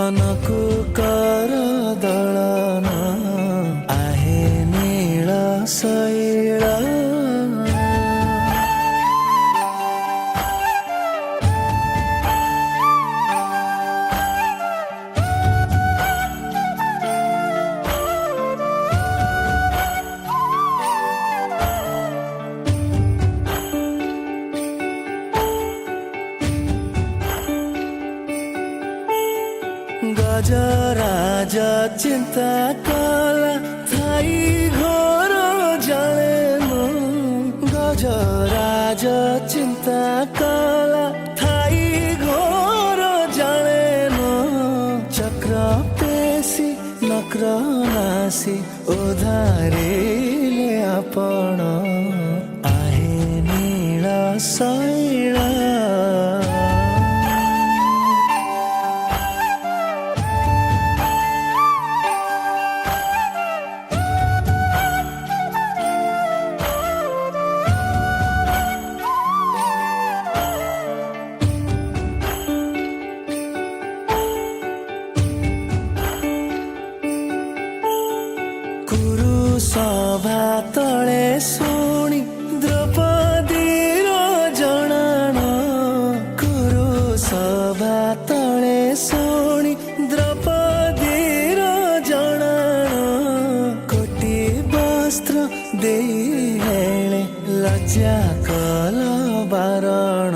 कनकु कर दलन आहे नील शैल गजराज चिंता कला थाई घोर जलेन गजराज चिंता कला थाई घोर जलेन चक्र पेशी नक्र नासी उधारिले आपण आहे नील शैल सभा तले शुणी द्रौपदीर जनान कुरु सभा तले शुणी द्रौपदीर जनान कोटी वस्त्र दे हेले लज्जा कल बारण